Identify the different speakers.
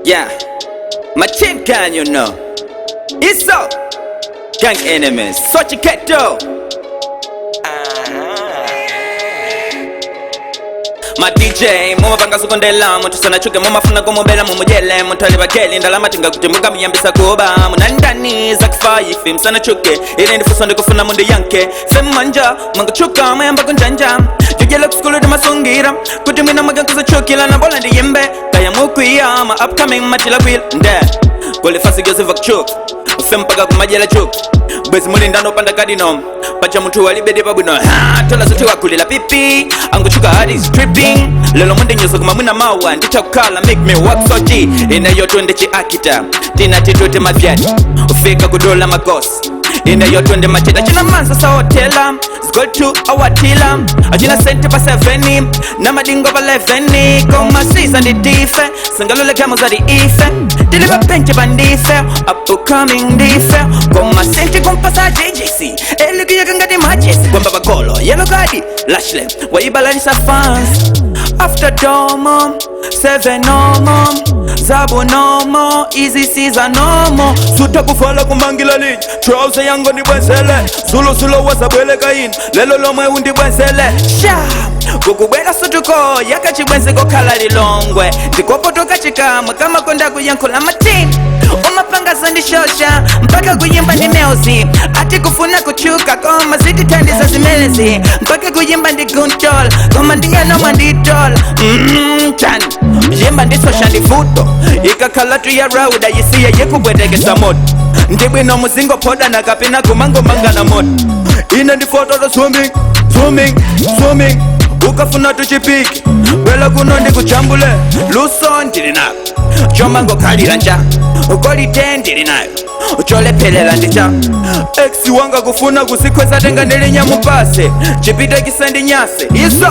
Speaker 1: Yeah, my team can, you know. It's up, gang enemies, such a ghetto. My DJ, mama panga sukondela Mutu sana chuke mama funa kumubela mumujele Mutali bakeli ndalama tinga kutimbuka miyambisa kuba Munandani za kifayi film sana chuke Ile ndifusa ndikufuna mundi yanke Fem manja, mangu chuka mayamba kunjanja Jujele kuskulu di masungira Kutimina maga kuza chukila na bola ndi yimbe Kaya mukuya, ma upcoming matila wheel Nde, kuli fasi gyozi vak chuk Fem paga kumajela chuk Bwezi muli ndano panda kadino Pacha mtu walibede babuno Tola zote wakulila pipi Angu chuka hadi stripping Lelo mwende nyoso kuma muna mawa Ndita kukala make me work so G Ina yotu ndechi akita Tina titute mavyadi Ufika kudola magos Ina yotu nde machida China manza sa hotela Go to our tila Ajina sente pa 7 Na madingo pa 11 Koma season di dife Sangalule kamo za di ife Diliva penche bandife Upcoming dife Koma sente kumpasa JJC Eligu ya ganga di majesi Kwamba bagolo Yellow gadi Lashley Waibala nisa fans After domo 7 nomo Zabu nomo Easy Caesar nomo Suta kufala kumangila lij Trouser yango ni bwensele Zulu wasa bwele kain Lelo lomwe undi bwensele Sha Kukubwela sutuko Yakachi bwense kukala lilongwe Ndikopo toka chikama Kama konda kuyankula matin Umapanga sandi shosha Mpaka kuyimba ni neozi Ati kufuna kuchuka Koma ziti tandi za zimelezi Mpaka kuyimba ndi guntol Koma ndingano manditol Chani Yimba ndi sosha ndi futo Ikakala tu ya rauda Yisiya yeku bwedegesa moto Ndibwino muzingo poda na kapina kumango manga na moto Ina ndi foto do swimming Ukafuna tuchipiki Wela kuno ndi kuchambule Luso ndiri nayo Chomango kalira nja Ukoli ndiri nayo Uchole pelela ndicha Exi wanga kufuna kusikweza tenga nilinya mupase Chipite kisendi nyase Iso